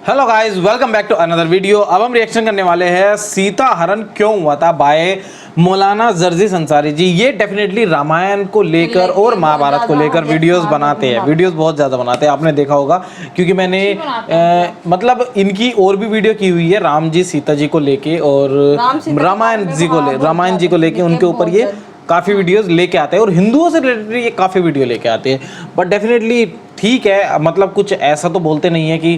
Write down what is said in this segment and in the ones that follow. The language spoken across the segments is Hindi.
Hello guys, welcome back to another video. अब हम रिएक्शन करने वाले हैं सीता हरण क्यों हुआ था बाय मौलाना जर्जिस अंसारी जी। ये डेफिनेटली रामायण को लेकर और महाभारत को लेकर वीडियोस बनाते हैं, वीडियोस बहुत ज़्यादा बनाते हैं, आपने देखा होगा। क्योंकि मैंने मतलब इनकी और भी वीडियो की हुई है राम जी सीता जी को लेके और रामायण जी को लेके उनके ऊपर ये काफ़ी वीडियोस लेके आते हैं और हिंदुओं से रिलेटेड ये काफ़ी वीडियो लेके आते हैं। बट डेफिनेटली ठीक है, मतलब कुछ ऐसा तो बोलते नहीं है कि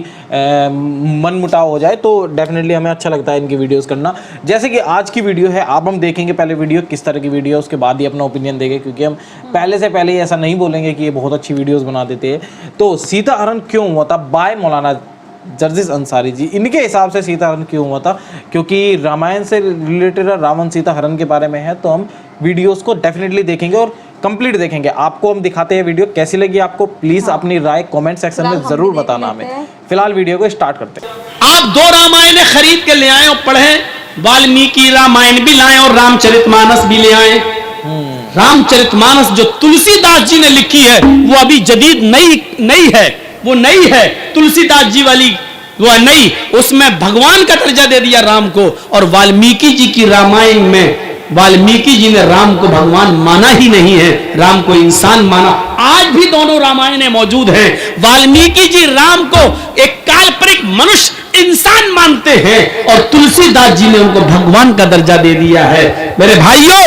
मन मुटाव हो जाए, तो डेफिनेटली हमें अच्छा लगता है इनकी वीडियोस करना। जैसे कि आज की वीडियो है, अब हम देखेंगे पहले वीडियो किस तरह की वीडियो, उसके बाद ही अपना ओपिनियन देंगे, क्योंकि हम पहले से पहले ही ऐसा नहीं बोलेंगे कि ये बहुत अच्छी वीडियोज़ बना देते हैं। तो सीता हरण क्यों हुआ था बाय मौलाना जर्जिस अंसारी जी, इनके हिसाब से सीता हरण क्यों हुआ था, क्योंकि रामायण से रिलेटेड रावण सीता हरण के बारे में है, तो हम वीडियोस को डेफिनेटली देखेंगे और कंप्लीट देखेंगे। आपको हम दिखाते हैं वीडियो, कैसी लगी आपको प्लीज अपनी राय कमेंट सेक्शन में जरूर बताना हमें। फिलहाल वीडियो को स्टार्ट करते हैं। आप 2 रामायण खरीद के ले आए और पढ़े, वाल्मीकि रामायण भी लाए और रामचरितमानस भी ले आए। रामचरितमानस जो तुलसीदास जी ने लिखी है वो अभी जदीद नई है, वो नई है तुलसीदास जी वाली, वो नई, उसमें भगवान का दर्जा दे दिया राम को। और वाल्मीकि जी की रामायण में वाल्मीकि जी ने राम को भगवान माना ही नहीं है, राम को इंसान माना। आज भी दोनों रामायणें मौजूद हैं। वाल्मीकि जी राम को एक काल्पनिक मनुष्य इंसान मानते हैं और तुलसीदास जी ने उनको भगवान का दर्जा दे दिया है। मेरे भाइयों,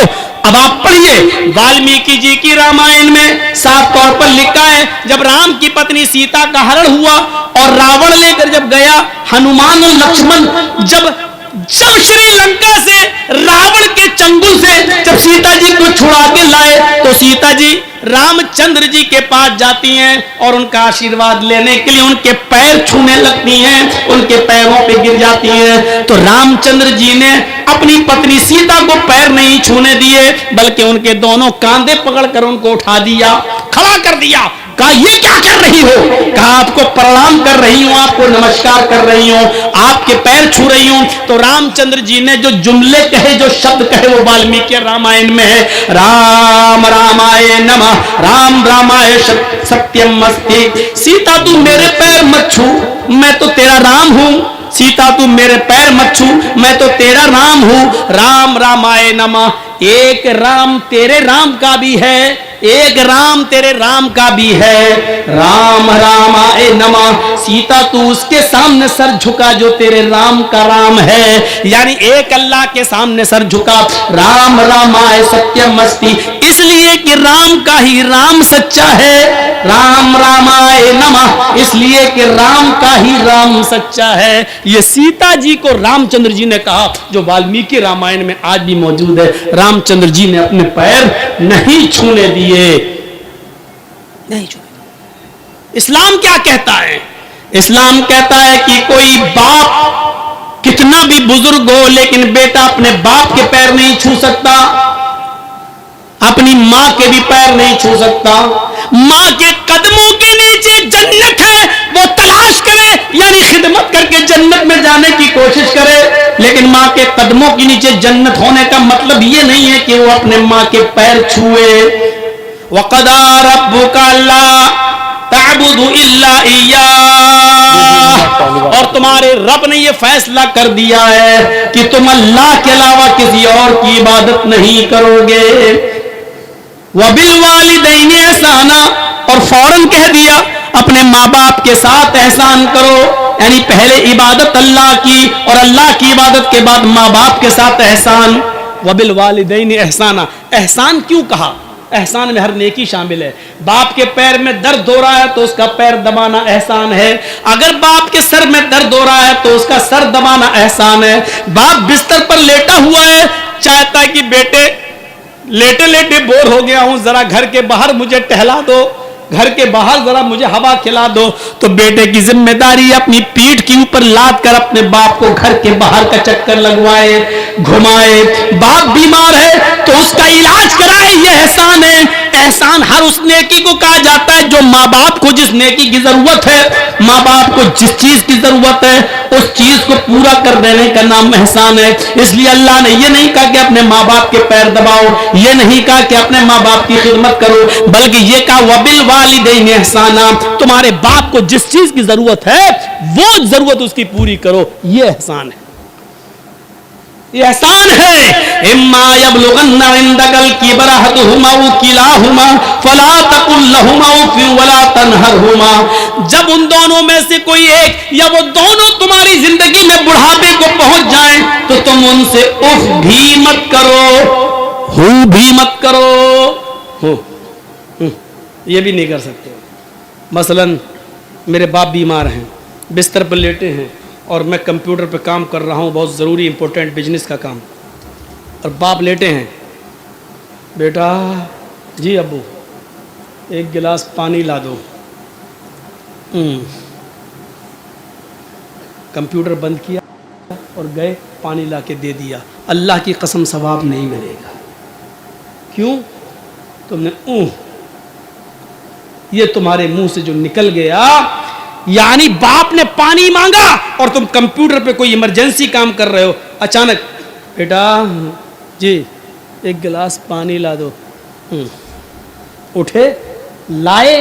अब आप पढ़िए वाल्मीकि जी की रामायण में साफ तौर पर लिखा है, जब राम की पत्नी सीता का हरण हुआ और रावण लेकर जब गया, हनुमान और लक्ष्मण जब श्रीलंका से रावण के चंगुल से जब सीता जी को छुड़ा के लाए, तो सीता जी रामचंद्र जी के पास जाती हैं और उनका आशीर्वाद लेने के लिए उनके पैर छूने लगती हैं, उनके पैरों पे गिर जाती हैं। तो रामचंद्र जी ने अपनी पत्नी सीता को पैर नहीं छूने दिए, बल्कि उनके दोनों कांधे पकड़कर उनको उठा दिया, खड़ा कर दिया। कहा ये क्या कर रही हो? कहा आपको प्रणाम कर रही हूं, आपको नमस्कार कर रही हूं, आपके पैर छू रही हूं। तो रामचंद्र जी ने जो जुमले कहे, जो शब्द कहे, वो वाल्मीकि रामायण में है, राम रामाय नमः, राम रामाय सत्यम अस्ति। सीता तू मेरे पैर मत छू, मैं तो तेरा राम हूं। सीता तू मेरे पैर मत छू, मैं तो तेरा राम हूं। राम रामाय नमः, एक राम तेरे राम का भी है, एक राम तेरे राम का भी है। राम रामाय नमः, सीता तू उसके सामने सर झुका जो तेरे राम का राम है, यानी एक अल्लाह के सामने सर झुका। राम रामाय सत्यम अस्ति, इसलिए कि राम का ही राम सच्चा है। राम रामाय नमः, इसलिए कि राम का ही राम सच्चा है। ये सीता जी को रामचंद्र जी ने कहा, जो वाल्मीकि रामायण में आज भी मौजूद है। रामचंद्र जी ने अपने पैर नहीं छूने दिए, नहीं छूने। इस्लाम क्या कहता है? इस्लाम कहता है कि कोई बाप कितना भी बुजुर्ग हो, लेकिन बेटा अपने बाप के पैर नहीं छू सकता, अपनी मां के भी पैर नहीं छू सकता। मां के कदमों के नीचे जन्नत है, वो तलाश करे, यानी खिदमत करके जन्नत में जाने की कोशिश करे। लेकिन मां के कदमों के नीचे जन्नत होने का मतलब ये नहीं है कि वो अपने मां के पैर छुए। वक़दा रब्बुका अल्ला तअबुदु इल्ला इय्याह, और तुम्हारे रब ने ये फैसला कर दिया है कि तुम अल्लाह के अलावा किसी और की इबादत नहीं करोगे। वबिल वालिदैनि एहसाना, और फौरन कह दिया अपने माँ बाप के साथ एहसान करो, यानी पहले इबादत अल्लाह की और अल्लाह की इबादत के बाद माँ बाप के साथ एहसान। वबिल वालिदैनि एहसाना, एहसान क्यों कहा? एहसान में हर नेकी शामिल है। बाप के पैर में दर्द हो रहा है तो उसका पैर दबाना एहसान है। अगर बाप के सर में दर्द हो रहा है तो उसका सर दबाना एहसान है। बाप बिस्तर पर लेटा हुआ है, चाहता है कि बेटे लेटे लेटे बोर हो गया हूं, जरा घर के बाहर मुझे टहला दो, घर के बाहर जरा मुझे हवा खिला दो। तो बेटे की जिम्मेदारी अपनी पीठ के ऊपर लाद कर अपने बाप को घर के बाहर का चक्कर लगवाए, घुमाए। बाप बीमार है तो उसका इलाज कराए, ये एहसान है। एहसान हर उस नेकी को कहा जाता है जो माँ बाप को जिस नेकी की जरूरत है, माँ बाप को जिस चीज की जरूरत है उस चीज को पूरा कर देने का नाम एहसान है। इसलिए अल्लाह ने ये नहीं कहा कि अपने माँ बाप के पैर दबाओ, ये नहीं कहा कि अपने माँ बाप की खिदमत करो, बल्कि ये कहा वबिल वालिदैन एहसाना, तुम्हारे बाप को जिस चीज की जरूरत है वो जरूरत उसकी पूरी करो, ये एहसान है, ये एहसान है। इम्मा यबलुगन्ना इंदकल किबरा अहदुहुमा व किलाहुमा फला तकुल लहुमा उफ वला तनहरहुमा, जब उन दोनों में से कोई एक या वो दोनों तुम्हारी जिंदगी में बुढ़ापे को पहुंच जाएं तो तुम उनसे उफ भी मत करो, हू भी मत करो, ये भी नहीं कर सकते। मसलन मेरे बाप बीमार हैं, बिस्तर पर लेटे हैं और मैं कंप्यूटर पे काम कर रहा हूँ, बहुत ज़रूरी इंपॉर्टेंट बिजनेस का काम, और बाप लेटे हैं, बेटा जी अब्बू एक गिलास पानी ला दो, कंप्यूटर बंद किया और गए पानी ला के दे दिया, अल्लाह की कसम सवाब नहीं मिलेगा। क्यों? तुमने ये तुम्हारे मुंह से जो निकल गया, यानी बाप ने पानी मांगा और तुम कंप्यूटर पे कोई इमरजेंसी काम कर रहे हो, अचानक बेटा जी एक गिलास पानी ला दो, उठे लाए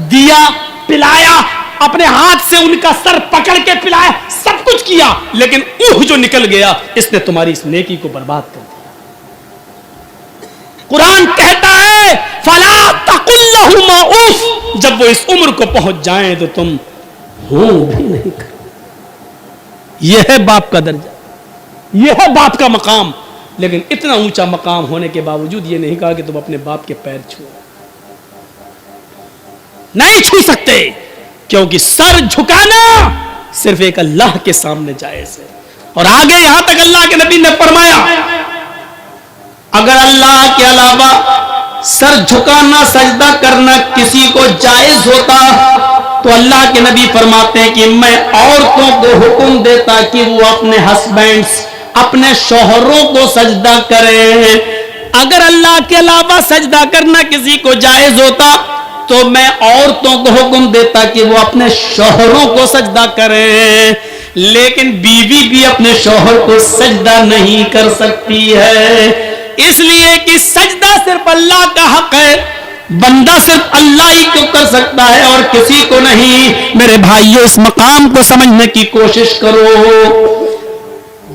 दिया पिलाया, अपने हाथ से उनका सर पकड़ के पिलाया, सब कुछ किया, लेकिन जो निकल गया इसने तुम्हारी इस नेकी को बर्बाद कर दिया। कुरान कहता है फला तकुल लहुमा उफ, जब वो इस उम्र को पहुंच जाएं तो तुम हो भी नहीं कर। यह है बाप का दर्जा, यह है बाप का मकाम, लेकिन इतना ऊंचा मकाम होने के बावजूद यह नहीं कहा कि तुम अपने बाप के पैर छुओ, नहीं छू सकते, क्योंकि सर झुकाना सिर्फ एक अल्लाह के सामने जायज है। और आगे यहां तक अल्लाह के नबी ने फरमाया अगर अल्लाह के अलावा सर झुकाना सजदा करना किसी को जायज होता तो अल्लाह के नबी फरमाते हैं कि मैं औरतों को हुक्म देता कि वो अपने हस्बैंड्स, अपने शौहरों को सजदा करें। अगर अल्लाह के अलावा सजदा करना किसी को जायज होता तो मैं औरतों को हुक्म देता कि वो अपने शौहरों को सजदा करें, लेकिन बीवी भी अपने शौहर को सजदा नहीं कर सकती है, इसलिए कि सजदा सिर्फ अल्लाह का हक है, बंदा सिर्फ अल्लाह ही को कर सकता है और किसी को नहीं। मेरे भाइयों, इस मकाम को समझने की कोशिश करो।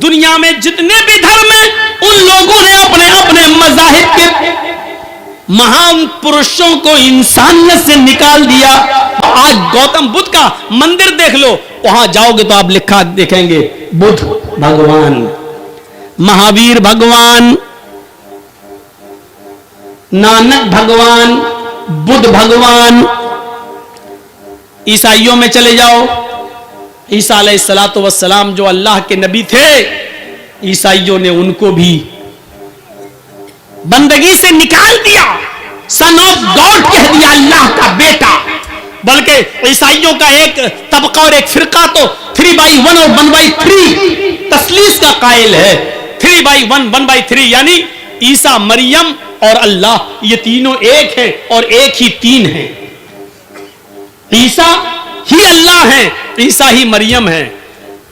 दुनिया में जितने भी धर्म हैं उन लोगों ने अपने अपने मज़ाहिब के महान पुरुषों को इंसानियत से निकाल दिया। आज गौतम बुद्ध का मंदिर देख लो, वहां जाओगे तो आप लिखा देखेंगे बुद्ध भगवान, महावीर भगवान, नानक भगवान, बुद्ध भगवान। ईसाइयों में चले जाओ, ईसा अलैहिस्सलातु वस्सलाम जो अल्लाह के नबी थे, ईसाइयों ने उनको भी बंदगी से निकाल दिया, सन ऑफ गॉड कह दिया, अल्लाह का बेटा। बल्कि ईसाइयों का एक तबका और एक फिरका तो 3/1 और 1/3 तस्लीस का कायल है। 3/1 1/3 यानी ईसा, मरियम और अल्लाह, ये तीनों एक हैं और एक ही तीन हैं। ईसा ही अल्लाह है, ईसा ही मरियम है,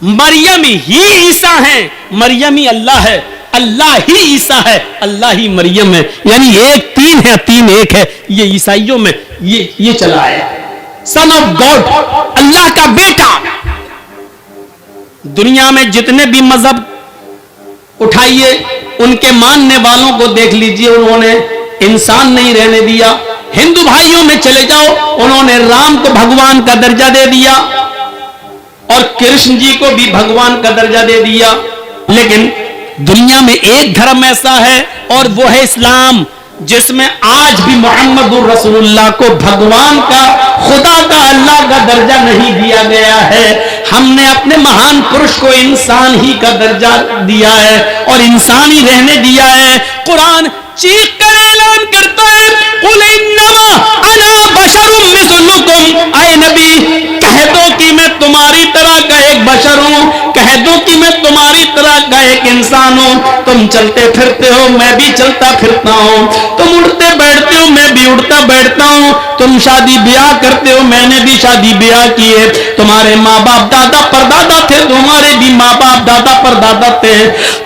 मरियम ही ईसा है, मरियम ही अल्लाह है, अल्लाह ही ईसा है, अल्लाह ही मरियम है। यानी एक तीन है, तीन एक है। ये ईसाइयों में ये चला है, सन ऑफ गॉड, अल्लाह का बेटा। दुनिया में जितने भी मजहब उठाइए, उनके मानने वालों को देख लीजिए, उन्होंने इंसान नहीं रहने दिया। हिंदू भाइयों में चले जाओ, उन्होंने राम को भगवान का दर्जा दे दिया और कृष्ण जी को भी भगवान का दर्जा दे दिया। लेकिन दुनिया में एक धर्म ऐसा है और वो है इस्लाम, जिसमें आज भी मोहम्मदुर रसूलुल्लाह को भगवान का, खुदा का, अल्लाह का दर्जा नहीं दिया गया है। हमने अपने महान पुरुष को इंसान ही का दर्जा दिया है और इंसान ही रहने दिया है। कुरान चीख कर ऐलान करता है, कुल इन्नमा अना बशरुम मिस्लुकुम, ऐ नबी कह दो कि मैं तुम्हारी तरह का एक बशर हूं। कह कह दूं कि मैं तुम्हारी तरह का एक इंसान हूं, तुम चलते फिरते हो, मैं भी चलता फिरता हूं, तुम उठते बैठते हो, मैं भी उठता बैठता हूं, तुम शादी ब्याह करते हो, मैंने भी शादी ब्याह की है, तुम्हारे माँ बाप दादा परदादा थे, तुम्हारे भी माँ बाप दादा परदादा थे,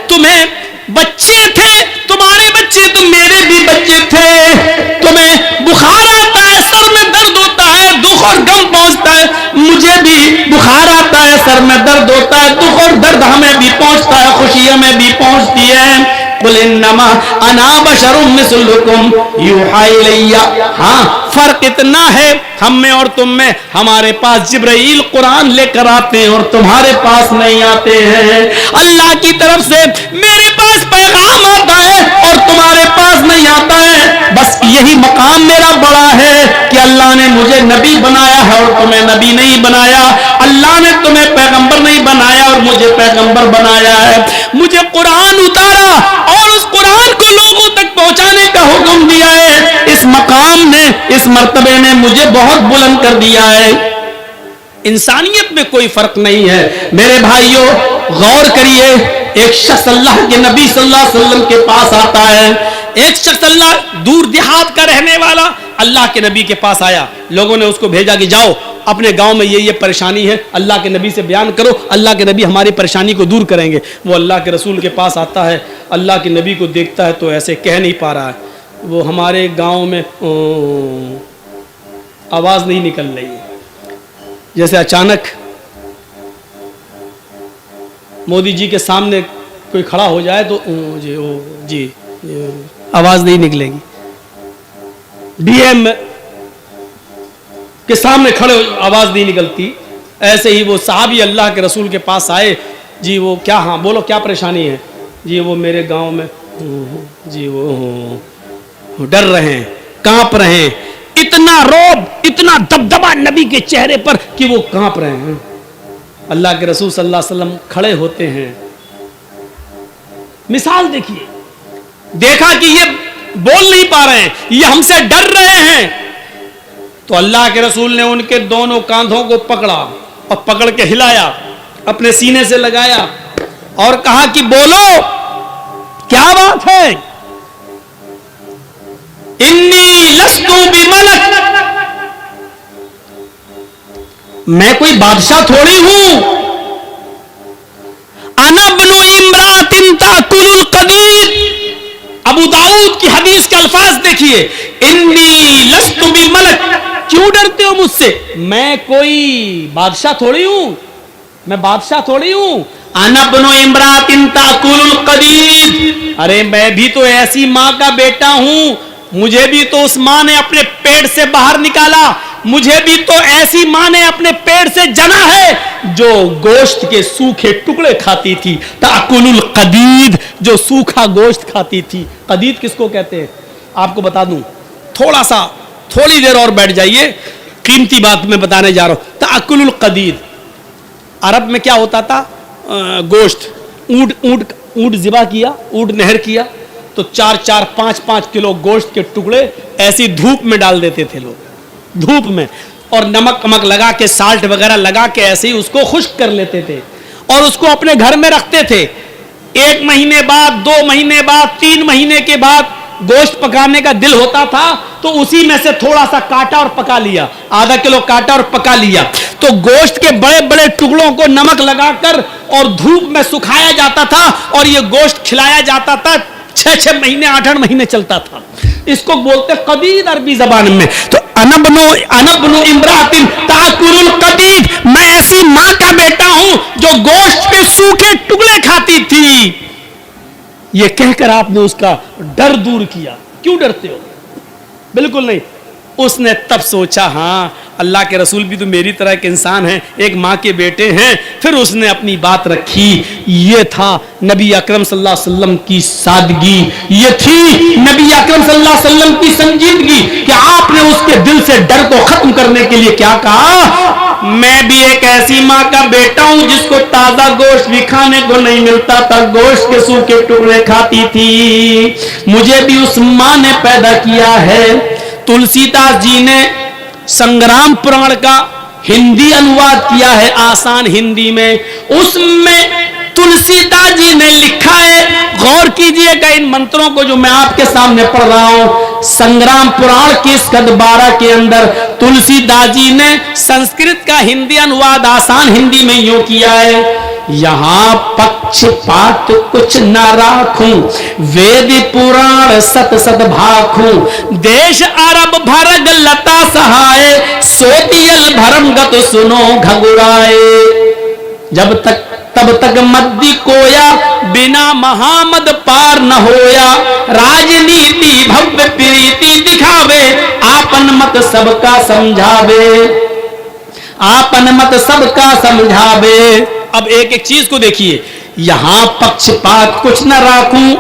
तुम्हें बच्चे थे, तुम्हारे बच्चे तो मेरे भी बच्चे थे, तुम्हें बुखार आता है, सर में दर्द होता है, दुख और गम पहुंचता है, मुझे भी बुखार आता है, सर में दर्द होता है, दुख और दर्द हमें भी पहुंचता है, खुशी हमें भी पहुंचती है। कुल इन्नमा अना बशरुम मिस्लुकुम यूहा इलैया। हाँ, फर्क इतना है हम में और तुम में, हमारे पास जिब्राइल कुरान लेकर आते हैं और तुम्हारे पास नहीं आते हैं। अल्लाह की तरफ से मेरे पास पैगाम आता है और तुम्हारे पास नहीं आता है। बस यही मकाम मेरा बड़ा है कि अल्लाह ने मुझे नबी बनाया है और तुम्हें नबी नहीं बनाया। अल्लाह ने तुम्हें पैगंबर नहीं बनाया और मुझे पैगंबर बनाया है। मुझे कुरान उतारा और उस कुरान को लोगों तक पहुंचाने का हुक्म दिया है। इस मकाम ने, इस मर्तबे ने मुझे बहुत बुलंद कर दिया है। इंसानियत में कोई फर्क नहीं है। मेरे भाइयों, गौर करिए, एक शख्स अल्लाह के नबी सल्लल्लाहु अलैहि वसल्लम के पास आता है। एक शख्स अल्लाह दूर देहात का रहने वाला अल्लाह के नबी के पास आया। लोगों ने उसको भेजा कि जाओ अपने गांव में ये परेशानी है, अल्लाह के नबी से बयान करो, अल्लाह के नबी हमारी परेशानी को दूर करेंगे। वो अल्लाह के रसूल के पास आता है, अल्लाह के नबी को देखता है तो ऐसे कह नहीं पा रहा है। वो हमारे गांव में आवाज़ नहीं निकल रही है। जैसे अचानक मोदी जी के सामने कोई खड़ा हो जाए तो जी आवाज़ नहीं निकलेगी। डीएम के सामने खड़े आवाज़ नहीं निकलती। ऐसे ही वो साहबी अल्लाह के रसूल के पास आए। जी वो क्या, हाँ बोलो क्या परेशानी है? जी वो मेरे गांव में जी वो डर रहे हैं, कांप रहे हैं। इतना रौब, इतना दबदबा नबी के चेहरे पर कि वो कांप रहे हैं। अल्लाह के रसूल सल्लल्लाहु अलैहि वसल्लम खड़े होते हैं। मिसाल देखिए, देखा कि ये बोल नहीं पा रहे हैं, ये हमसे डर रहे हैं, तो अल्लाह के रसूल ने उनके दोनों कांधों को पकड़ा और पकड़ के हिलाया, अपने सीने से लगाया और कहा कि बोलो क्या बात है? इन्नी लस्तु बिमलक, मैं कोई बादशाह थोड़ी हूं। अना इब्नु इम्रातिन ताकुलुल कदीद। अबू दाऊद की हदीस के अल्फाज देखिए, इन्नी लस्तु बिमलक। क्यों डरते हो मुझसे? मैं कोई बादशाह थोड़ी हूं, मैं बादशाह थोड़ी हूं। अना इब्नु इम्रातिन ताकुलुल कदीद। अरे मैं भी तो ऐसी मां का बेटा हूं, मुझे भी तो उस मां ने अपने पेट से बाहर निकाला, मुझे भी तो ऐसी मां ने अपने पेट से जना है जो गोश्त के सूखे टुकड़े खाती थी। ताकुलुल कदीद, जो सूखा गोश्त खाती थी। कदीद किसको कहते हैं आपको बता दूं, थोड़ी देर और बैठ जाइए, कीमती बात मैं बताने जा रहा हूं। ताकुलुल कदीद अरब में क्या होता था? गोश्त, ऊंट ज़िबा किया, ऊंट नहर किया तो 4-4, 5-5 किलो गोश्त के टुकड़े ऐसी धूप में डाल देते थे लोग, धूप में, और नमक लगा के, साल्ट वगैरह लगा के ऐसे ही उसको खुश्क कर लेते थे और उसको अपने घर में रखते थे। 1 महीने बाद, 2 महीने बाद, 3 महीने के बाद गोश्त पकाने का दिल होता था तो उसी में से थोड़ा सा काटा और पका लिया, आधा किलो काटा और पका लिया। तो गोश्त के बड़े बड़े टुकड़ों को नमक लगाकर और धूप में सुखाया जाता था और ये गोश्त खिलाया जाता था। 6-6 महीने, 8-8 महीने चलता था। इसको बोलते कदीद अरबी जबान में। तो अनबनु इम्रातिन ताकुलुल कदीद, मैं ऐसी मां का बेटा हूं जो गोश्त के सूखे टुकड़े खाती थी। ये कहकर आपने उसका डर दूर किया। क्यों डरते हो? बिल्कुल नहीं। उसने तब सोचा, हाँ अल्लाह के रसूल भी तो मेरी तरह के इंसान हैं, एक माँ के बेटे हैं। फिर उसने अपनी बात रखी। ये था नबी अकरम सल्लल्लाहु अलैहि वसल्लम की सादगी, ये थी नबी अकरम सल्लल्लाहु अलैहि वसल्लम की संजीदगी कि आपने उसके दिल से डर को खत्म करने के लिए क्या कहा? मैं भी एक ऐसी माँ का बेटा हूं जिसको ताजा गोश्त भी खाने को नहीं मिलता था, गोश्त के सूखे टुकड़े खाती थी। मुझे भी उस माँ ने पैदा किया है। तुलसीदास जी ने संग्राम पुराण का हिंदी अनुवाद किया है आसान हिंदी में। उसमें तुलसीदास जी ने लिखा है। गौर कीजिएगा इन मंत्रों को जो मैं आपके सामने पढ़ रहा हूं। संग्राम पुराण की स्कंद 12 के अंदर तुलसीदास जी ने संस्कृत का हिंदी अनुवाद आसान हिंदी में यूं किया है, यहां पक्षपात कुछ न राखूं, वेद पुराण सत सत भाखूं, देश अरब भरग लता सहाय, सोतियल भरम गत सुनो घगुराए। तब तक मद्दी कोया, बिना महामद पार न होया, राजनीति भव्य प्रीति दिखावे, आपन मत सबका समझावे, आपन मत सबका समझावे। अब एक एक चीज को देखिए, यहां पक्षपात कुछ न राखूं।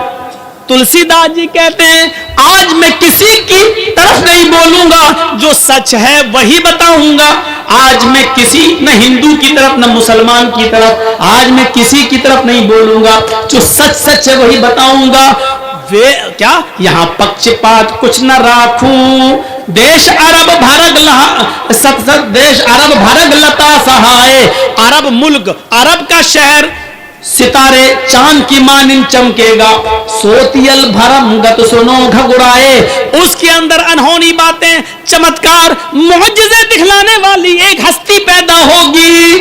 तुलसीदास जी कहते हैं आज मैं किसी की तरफ नहीं बोलूंगा, जो सच है वही बताऊंगा। आज मैं किसी न हिंदू की तरफ न मुसलमान की तरफ, आज मैं किसी की तरफ नहीं बोलूंगा, जो सच सच है वही बताऊंगा। वे क्या, यहां पक्षपात कुछ न राखूं, देश अरब भरग सत सत, देश अरब भरग लता सहाय, अरब मुल्क, अरब का शहर सितारे चांद की मानिन चमकेगा, सोतियल भरम गत सुनो घगुराए, उसके अंदर अनहोनी बातें, चमत्कार, मुअज्जिज़े दिखलाने वाली एक हस्ती पैदा होगी,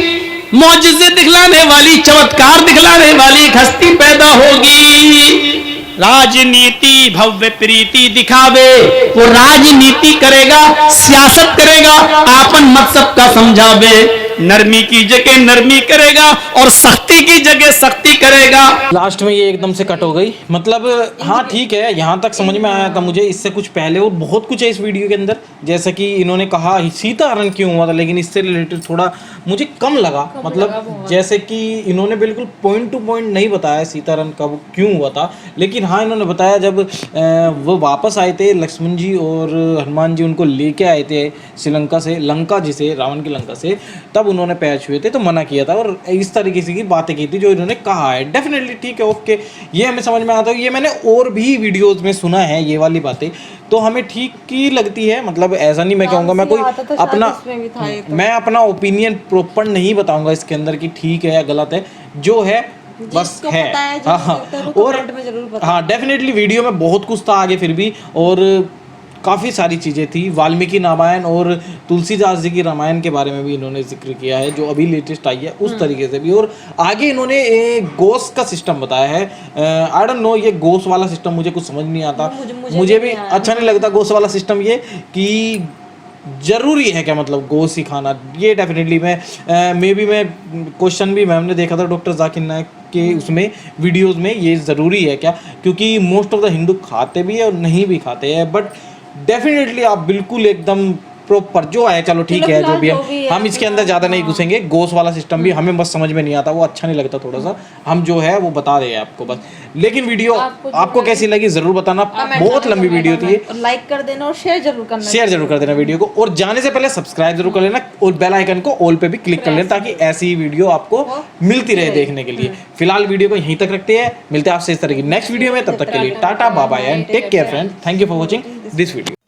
मुअज्जिज़े दिखलाने वाली, चमत्कार दिखलाने वाली एक हस्ती पैदा होगी। राजनीति भव्य प्रीति दिखावे, वो राजनीति करेगा, सियासत करेगा, आपन मत सबका समझावे, नरमी की जगह नरमी करेगा और सख्ती की जगह सख्ती करेगा। लास्ट में ये एकदम से कट हो गई, मतलब हाँ ठीक है, यहाँ तक समझ में आया था मुझे। इससे कुछ पहले और बहुत कुछ है इस वीडियो के अंदर, जैसे कि इन्होंने कहा सीता हरण क्यों हुआ था, लेकिन इससे रिलेटेड थोड़ा मुझे कम लगा, मतलब जैसे कि इन्होंने बिल्कुल पॉइंट टू पॉइंट नहीं बताया सीता हरण कब क्यों हुआ था, लेकिन हाँ इन्होंने बताया जब वो वापस आए थे, लक्ष्मण जी और हनुमान जी उनको लेके आए थे श्रीलंका से, लंका जिसे रावण की लंका से, तब उन्होंने पैर छुए थे तो मना किया था, और इस तरीके से की बातें की थी जो इन्होंने कहा है। डेफिनेटली ठीक है, ओके, ये हमें समझ में आता है। ये मैंने और भी वीडियोस में सुना है ये वाली बातें, तो हमें ठीक ही लगती है, मतलब ऐसा नहीं मैं कहूँगा, मैं कोई अपना ओपिनियन प्रॉपर नहीं बताऊंगा इसके अंदर कि ठीक है या गलत है, जो है बस है। हाँ, और हाँ डेफिनेटली वीडियो में बहुत कुछ था आगे फिर भी, और काफ़ी सारी चीज़ें थी। वाल्मीकि रामायण और तुलसीदास जी की रामायण के बारे में भी इन्होंने जिक्र किया है, जो अभी लेटेस्ट आई है उस तरीके से भी, और आगे इन्होंने गोस का सिस्टम बताया है। आई डोंट नो, ये गोस वाला सिस्टम मुझे कुछ समझ नहीं आता, मुझे भी अच्छा नहीं लगता गोस वाला सिस्टम, ये कि ज़रूरी है क्या, मतलब गोस ही खाना, ये डेफिनेटली मैं क्वेश्चन भी मैम ने देखा था डॉक्टर जाकिर नायक के उसमें वीडियोस में, ये ज़रूरी है क्या, क्योंकि मोस्ट ऑफ द हिंदू खाते भी है और नहीं भी खाते हैं, बट डेफिनेटली आप बिल्कुल एकदम प्रॉपर जो है, चलो ठीक है, जो भी हम इसके अंदर ज़्यादा नहीं घुसेंगे। गोस वाला सिस्टम भी हमें बस समझ में नहीं आता, वो अच्छा नहीं लगता थोड़ा सा, हम जो है वो बता रहे हैं आपको बस। लेकिन वीडियो आपको कैसी लगी ज़रूर बताना, बहुत लंबी वीडियो थी, लाइक कर देना और शेयर जरूर कर देना वीडियो को, और जाने से पहले सब्सक्राइब जरूर कर लेना और बेल आइकन को ऑल पे भी क्लिक कर लेना, ताकि ऐसी वीडियो आपको मिलती रहे देखने के लिए। फिलहाल वीडियो को यहीं तक रखते हैं, मिलते हैं आपसे इस तरह की नेक्स्ट वीडियो में, तब तक के लिए tata bye bye and take care friend, thank you for watching this video.